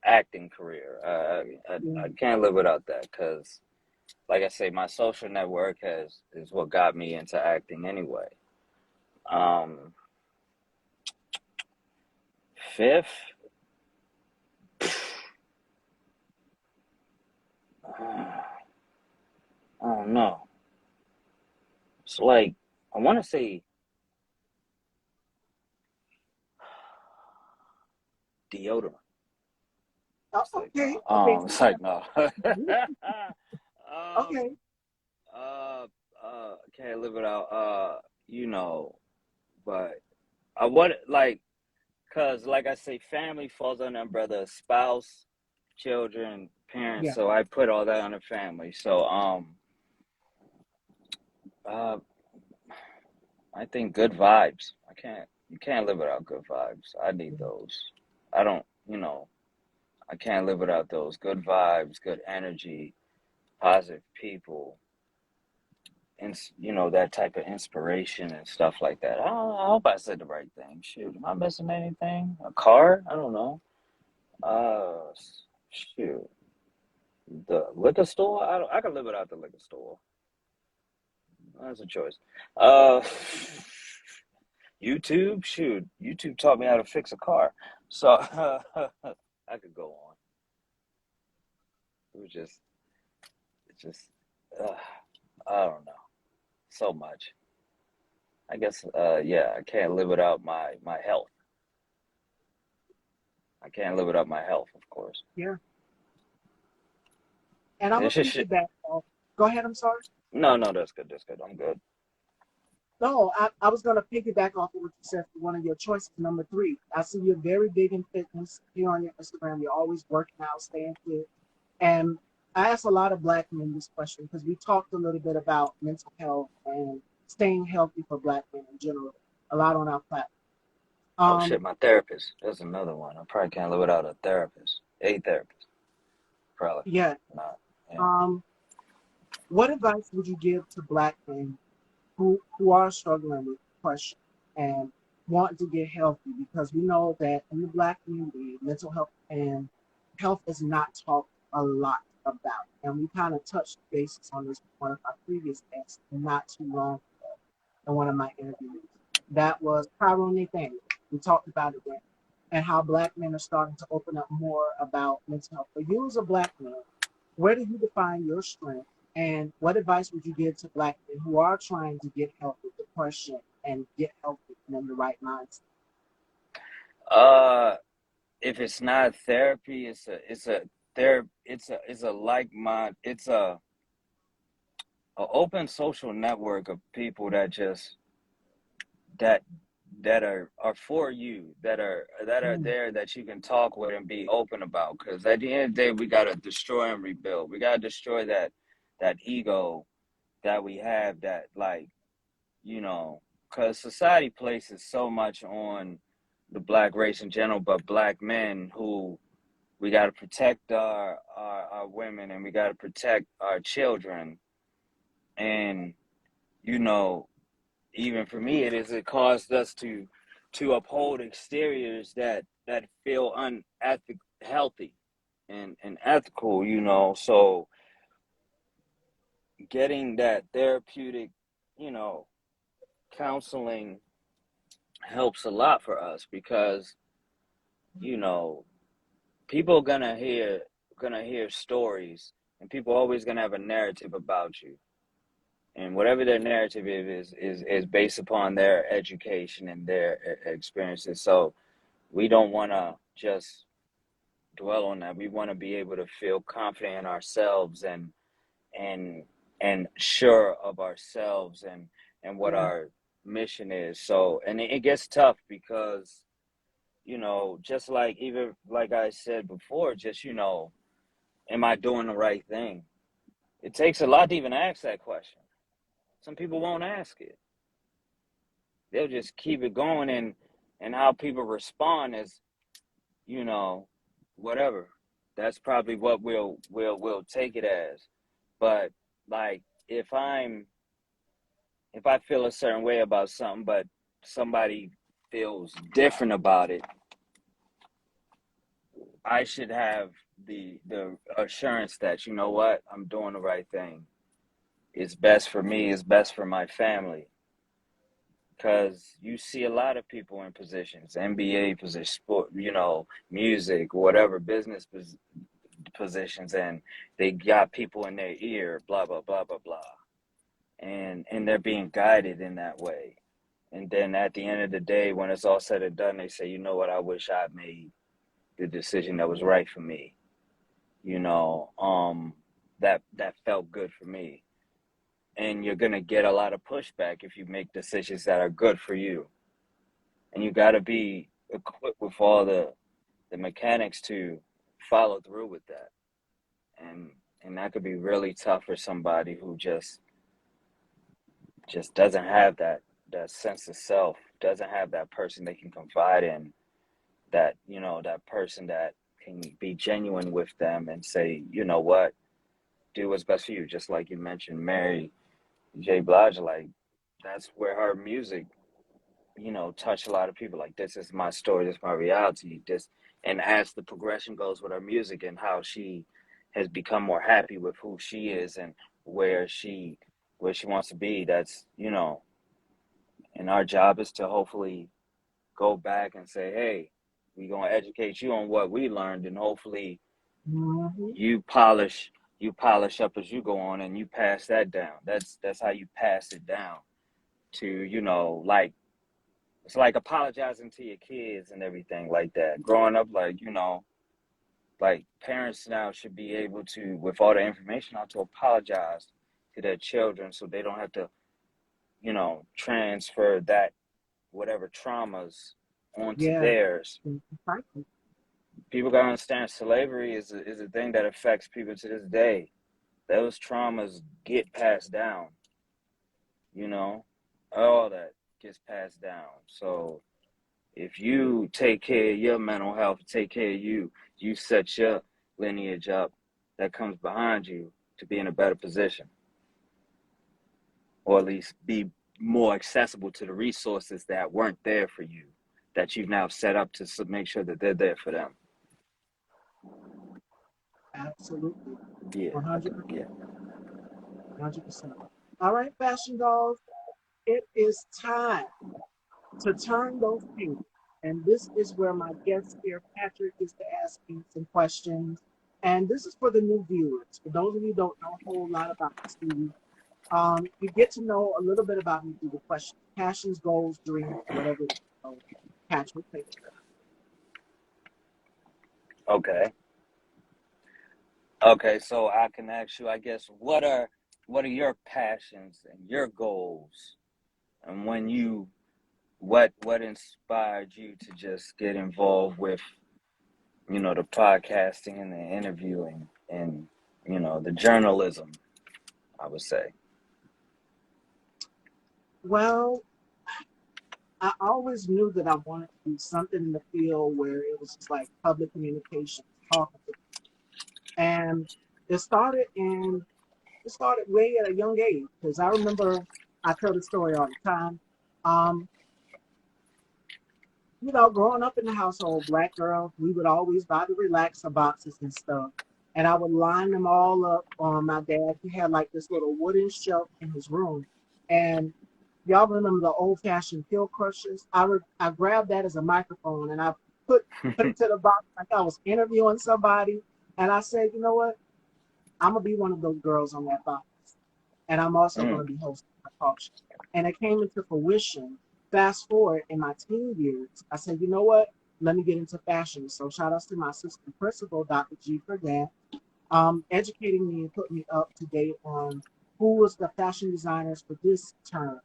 Speaker 2: acting career. I
Speaker 1: mm,
Speaker 2: can't live without that because, like I say, my social network is what got me into acting anyway. Um, Fifth, I don't know. It's like I want to say deodorant.
Speaker 1: oh,
Speaker 2: It's like
Speaker 1: okay,
Speaker 2: no.
Speaker 1: okay,
Speaker 2: It's like no.
Speaker 1: mhm,
Speaker 2: um.
Speaker 1: okay.
Speaker 2: Can't live without you know. But I want like, cause like I say, family falls under umbrella, spouse, children, parents.
Speaker 1: Yeah.
Speaker 2: So I put all that under family. So uh, I think good vibes. You can't live without good vibes. I need
Speaker 1: Mhm,
Speaker 2: those. I don't, I can't live without those good vibes, good energy, positive people, and that type of inspiration and stuff like that. I hope I said the right thing. Shoot, am I missing anything? A car? I don't know. Uh, Shoot, the liquor store. I can live without the liquor store. That's a choice. Uh, YouTube. Shoot, YouTube taught me how to fix a car. So I could go on. It was just, it's just, uh, I don't know, so much. I guess, yeah, I can't live without my health. I can't live without my health, of course.
Speaker 1: Yeah. And I'm
Speaker 2: It's
Speaker 1: gonna
Speaker 2: just shit.
Speaker 1: piggyback off. Go ahead. I'm sorry.
Speaker 2: No, no, that's good. That's good. I'm good.
Speaker 1: No, I was going to piggyback off of what you said for one of your choices, number three. I see you're very big in fitness here on your Instagram. You're always working out, staying fit. And I ask a lot of black men this question because we talked a little bit about mental health and staying healthy for black men in general, a lot on our platform.
Speaker 2: Oh shit,
Speaker 1: Um,
Speaker 2: my therapist. That's another one. I probably can't live without a therapist. A therapist, probably
Speaker 1: yeah.
Speaker 2: not. Yeah.
Speaker 1: Um, what advice would you give to black men who are struggling with depression and want to get healthy, because we know that in the black community, mental health and health is not talked a lot about. And we kind of touched bases on this with one of our previous guests not too long in one of my interviews. That was Tyrone Nathaniel. We talked about it then, and how black men are starting to open up more about mental health. For you as a black man, where do you define your strength? And what advice would you give to black men who are trying to get help with depression and get healthy and in the right mindset?
Speaker 2: Uh, if it's not therapy, it's a like mind. It's a open social network of people that just that that are for you, that are
Speaker 1: Mm,
Speaker 2: there that you can talk with and be open about. Because at the end of the day, we gotta destroy and rebuild. We gotta destroy that ego that we have. That like because society places so much on the black race in general, but black men who we got to protect our women and we got to protect our children. And you know even for me it caused us to uphold exteriors that feel unethical, healthy and ethical, so getting that therapeutic, you know counseling helps a lot for us because you know people gonna hear stories, and people always gonna have a narrative about you, and whatever their narrative is based upon their education and their experiences. So we don't want to just dwell on that. We want to be able to feel confident in ourselves and and sure of ourselves and what
Speaker 1: yeah,
Speaker 2: our mission is. So and it gets tough because just like, even like I said before, just am I doing the right thing? It takes a lot to even ask that question. Some people won't ask it. They'll just keep it going, and how people respond is, you know, whatever. That's probably what we'll take it as. But like if I feel a certain way about something, but somebody feels different about it, I should have the assurance that, you know what, I'm doing the right thing. It's best for me, it's best for my family. Because you see a lot of people in positions, NBA positions, sport, music, whatever, business positions, and they got people in their ear, blah blah blah blah blah, and they're being guided in that way. And then at the end of the day, when it's all said and done, they say, you know what, I wish I made the decision that was right for me. You know, that felt good for me. And you're gonna get a lot of pushback if you make decisions that are good for you, and you got to be equipped with all the mechanics to follow through with that. And that could be really tough for somebody who just doesn't have that sense of self, doesn't have that person they can confide in, that person that can be genuine with them and say, you know what, do what's best for you. Just like you mentioned, Mary J. Blige, like that's where her music, touch a lot of people. Like, this is my story, this is my reality. This, and as the progression goes with her music and how she has become more happy with who she is and where she where she wants to be, that's and our job is to hopefully go back and say, hey, We're gonna educate you on what we learned, and hopefully
Speaker 1: Mm-hmm.
Speaker 2: you polish up as you go on, and you pass that down. That's how you pass it down to, like, it's like apologizing to your kids and everything like that. Growing up, like, like parents now should be able to, with all the information out, to apologize to their children so they don't have to, transfer that whatever traumas onto
Speaker 1: Yeah.
Speaker 2: theirs.
Speaker 1: Exactly.
Speaker 2: People gotta understand slavery is a thing that affects people to this day. Those traumas get passed down, you know, all that gets passed down. So if you take care of your mental health, take care of you, you set your lineage up that comes behind you to be in a better position, or at least be more accessible to the resources that weren't there for you, that you've now set up to make sure that they're there for them.
Speaker 1: Absolutely.
Speaker 2: Yeah, I
Speaker 1: 100%.
Speaker 2: think, yeah.
Speaker 1: 100%. All right, fashion dolls, it is time to turn those pages. And this is where my guest here, Patrick, is to ask me some questions. And this is for the new viewers. For those of you who don't know a whole lot about Stevie, you get to know a little bit about me through the questions, passions, goals, dreams, whatever it is. So, Patrick, take it.
Speaker 2: Okay. Okay, so I can ask you, I guess, what are your passions and your goals, and what inspired you to just get involved with, the podcasting and the interviewing and, the journalism, I would say.
Speaker 1: Well, I always knew that I wanted to do something in the field where it was just like public communications, talking to people. And it started in it started way at a young age because I remember I tell the story all the time. Um, growing up in the household, black girls, we would always buy the relaxer boxes and stuff. And I would line them all up on my dad. He had like this little wooden shelf in his room. And y'all remember the old fashioned pill crushers? I grabbed that as a microphone and I put it to the box like I was interviewing somebody. And I said, you know what? I'm going to be one of those girls on that box. And I'm also
Speaker 2: Mm,
Speaker 1: going to be hosting a talk show. And it came into fruition. Fast forward in my teen years, I said, you know what? Let me get into fashion. So shout outs to my assistant principal, Dr. G. Perdant, educating me and putting me up to date on who was the fashion designers for this term,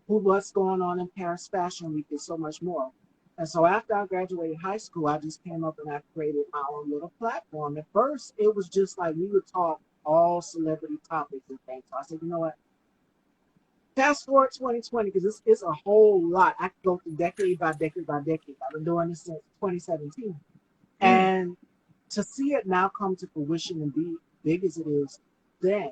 Speaker 1: what's going on in Paris Fashion Week, and so much more. And so after I graduated high school, I just came up and I created my own little platform. At first, it was just like we would talk all celebrity topics and things. So I said, you know what? Fast forward 2020, because it's a whole lot. I could go through decade by decade by decade. I've been doing this since 2017.
Speaker 2: mm.
Speaker 1: And to see it now come to fruition and be big as it is then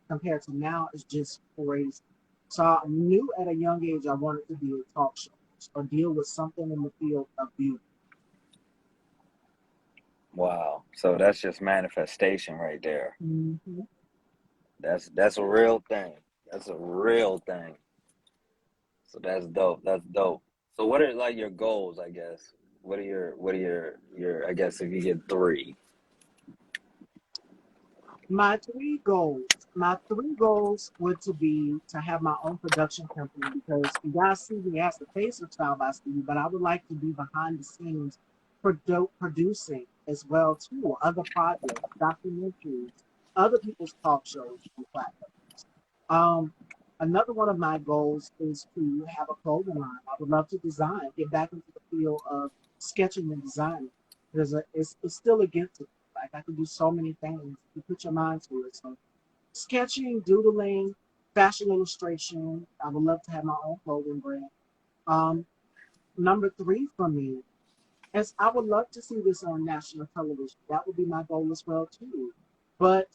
Speaker 1: compared to now is just crazy. So I knew at a young age I wanted to be a talk show or deal with something in the field of beauty.
Speaker 2: Wow. So that's just manifestation right there.
Speaker 1: Mm-hmm.
Speaker 2: That's a real thing. That's a real thing. So that's dope. That's dope. So what are, like, your goals, I guess? What are your I guess, if you get three?
Speaker 1: My three goals would to be to have my own production company because you guys see me as the face of Style by Stevie, but I would like to be behind the scenes producing as well too, other projects, documentaries, other people's talk shows and platforms. Um, Another one of my goals is to have a clothing line. I would love to design, get back into the field of sketching and designing. It's still a gift to me. Like I can do so many things. You put your mind to it. So sketching, doodling, fashion illustration. I would love to have my own clothing brand. Um, Number three for me is I would love to see this on national television. That would be my goal as well too. But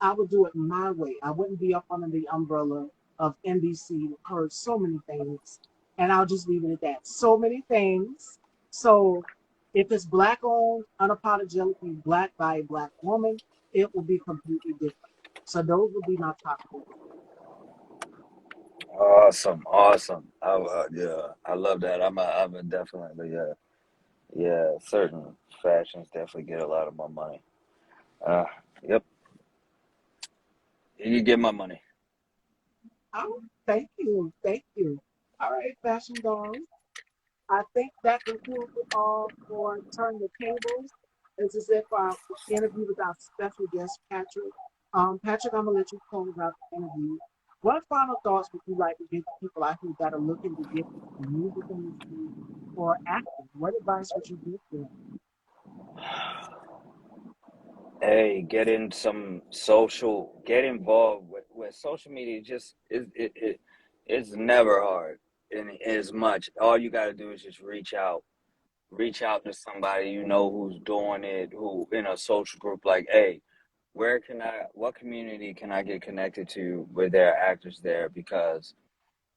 Speaker 1: I would do it my way. I wouldn't be up under the umbrella of NBC. Heard so many things, and I'll just leave it at that. So many things. So if it's black owned, unapologetically black by a black woman, it will be completely different. So those would be my top goals.
Speaker 2: Awesome, awesome. Yeah, I love that. I'm a definitely, yeah. Certain fashions definitely get a lot of my money. Uh, yep, you get my money.
Speaker 1: Oh, thank you. Thank you. All right, fashion dolls. I think that concludes it all for Turn the Tables. It's as if our interview with our special guest, Patrick. Patrick, I'm going to let you close out the interview. What final thoughts would you like to give to people out here that are looking to get into the music industry or acting? What advice would you give them?
Speaker 2: Hey, get involved with social media. Just it's never hard in as much. All you got to do is just reach out to somebody you know who's doing it, who in a social group. Like, hey, what community can I get connected to where there are actors there? Because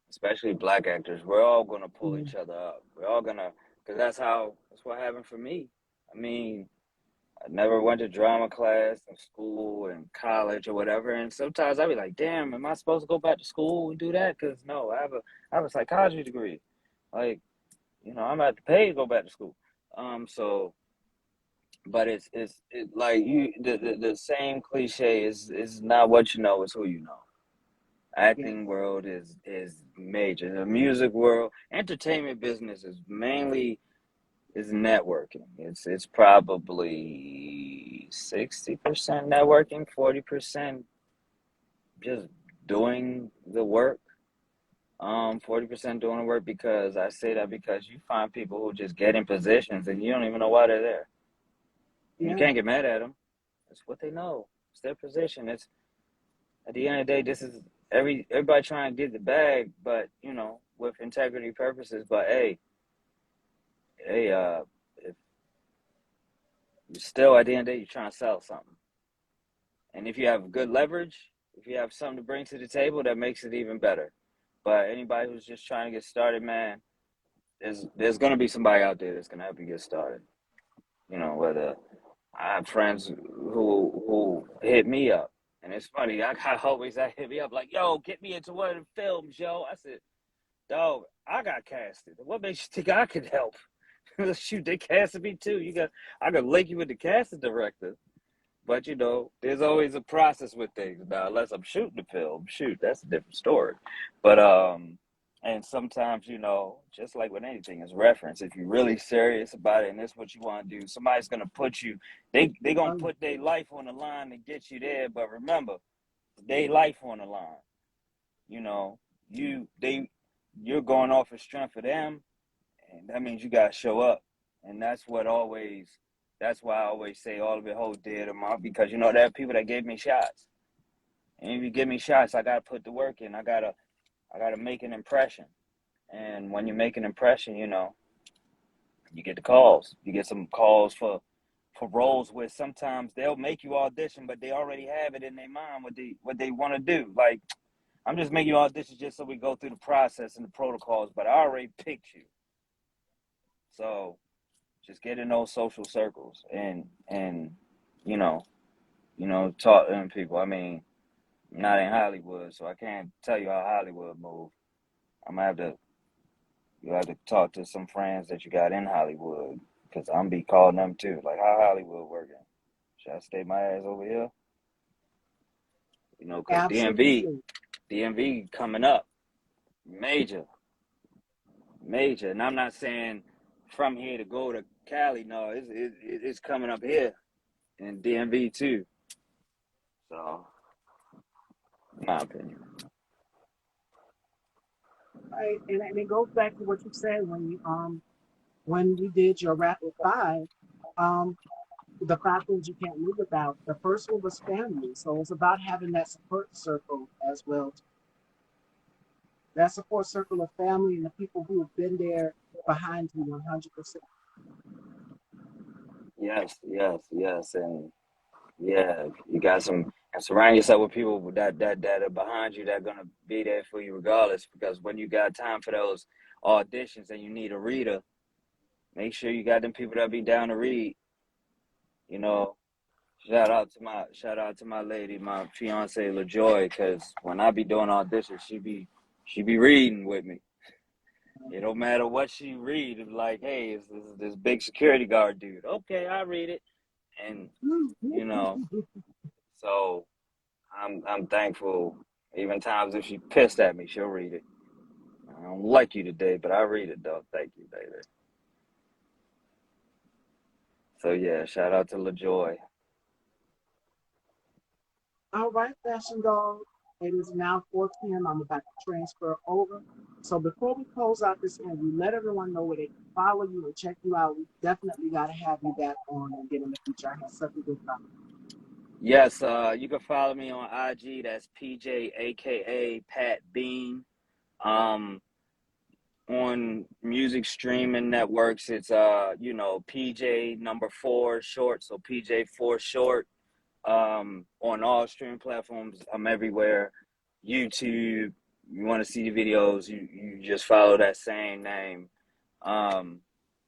Speaker 2: especially black actors, we're all gonna pull
Speaker 1: Yeah,
Speaker 2: each other up. Because that's what happened for me. I mean, I never went to drama class in school and college or whatever. And sometimes I'd be like, damn, am I supposed to go back to school and do that? Because no, I have a psychology degree. Like, I'm at to pay to go back to school. So, but like the same cliche is not what you know, it's who you know.
Speaker 1: yeah,
Speaker 2: Acting world is major. The music world, entertainment business is mainly is networking. It's probably 60% networking, 40% just doing the work. 40% doing the work, because I say that because you find people who just get in positions and you don't even know why they're there. And you
Speaker 1: yeah,
Speaker 2: can't get mad at them. It's what they know. It's their position. It's at the end of the day, this is everybody trying to get the bag, but with integrity purposes. But hey, if you're still at the end of the day, you're trying to sell something. And if you have good leverage, if you have something to bring to the table, that makes it even better. But anybody who's just trying to get started, man, there's gonna be somebody out there that's gonna help you get started. Whether I have friends who hit me up, and it's funny. I got always that hit me up like, "Yo, get me into one of the films, yo." I said, "Dog, I got casted. What makes you think I could help?" Shoot, they casted me too. I could link you with the casting director. But there's always a process with things. Now, unless I'm shooting the film, shoot, that's a different story. But and sometimes, just like with anything, is reference. If you're really serious about it and that's what you want to do, somebody's gonna put you. They gonna
Speaker 1: um,
Speaker 2: put their life on the line to get you there. But remember, their life on the line. You know, you they you're going off the strength of them, and that means you gotta show up. And that's why I always say all of it holds dear to my, because there are people that gave me shots. And if you give me shots, I gotta put the work in. I gotta make an impression. And when you make an impression, you get the calls. You get some calls for roles where sometimes they'll make you audition, but they already have it in their mind what they want to do. Like, I'm just making you audition just so we go through the process and the protocols, but I already picked you. So just get in those social circles and you know talk to them people. I mean, I'm not in Hollywood, so I can't tell you how Hollywood move. I'm gonna have to You have to talk to some friends that you got in Hollywood, because I'm be calling them too. Like, how Hollywood working? Should I stay my ass over here? Because
Speaker 1: absolutely.
Speaker 2: DMV coming up, major, major. And I'm not saying from here to go to Cali. No, it's coming up here in DMV too. So, in my opinion.
Speaker 1: Right. And it goes back to what you said when you did your rapid five. Um, the five things you can't live without. The first one was family. So it's about having that support circle as well. That support circle of family and the people who have been there behind you 100%.
Speaker 2: Yes, yes, yes, and yeah, you got some, and surround yourself with people that are behind you, that are gonna be there for you regardless. Because when you got time for those auditions and you need a reader, make sure you got them people that be down to read. You know, shout out to my lady, my fiance LaJoy, because when I be doing auditions, she be She be reading with me. It don't matter what she read. It's like, hey, it's this big security guard dude. Okay, I read it, and you know, so I'm thankful. Even times if she pissed at me, she'll read it. I don't like you today, but I read it though. Thank you, baby. So yeah, shout out to LaJoy.
Speaker 1: All right, Fashion Dog. It is now 4 p.m. I'm about to transfer over. So before we close out this interview, let everyone know where they can follow you and check you out. We definitely got to have you back on and get in the future. I had such a good time.
Speaker 2: Yes, you can follow me on IG. That's PJ, aka Pat Bean. Um, on music streaming networks, it's PJ number 4 short, so PJ 4 short. On all streaming platforms, I'm everywhere. YouTube, you want to see the videos, you just follow that same name. Um,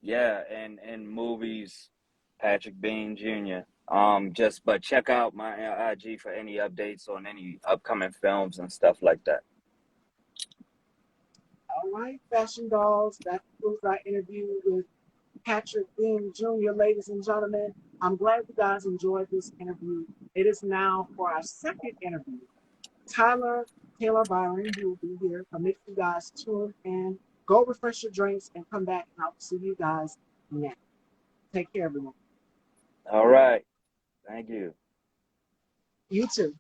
Speaker 2: yeah, and movies, Patrick Bean Jr. But check out my IG for any updates on any upcoming films and stuff like that.
Speaker 1: All right, Fashion Dolls. That concludes our interview with Patrick Bean Jr., ladies and gentlemen. I'm glad you guys enjoyed this interview. It is now for our second interview. Tyler Taylor Byron, who will be here. So make you guys tune in. Go refresh your drinks and come back, and I'll see you guys next. Take care, everyone.
Speaker 2: All right, thank you.
Speaker 1: You too.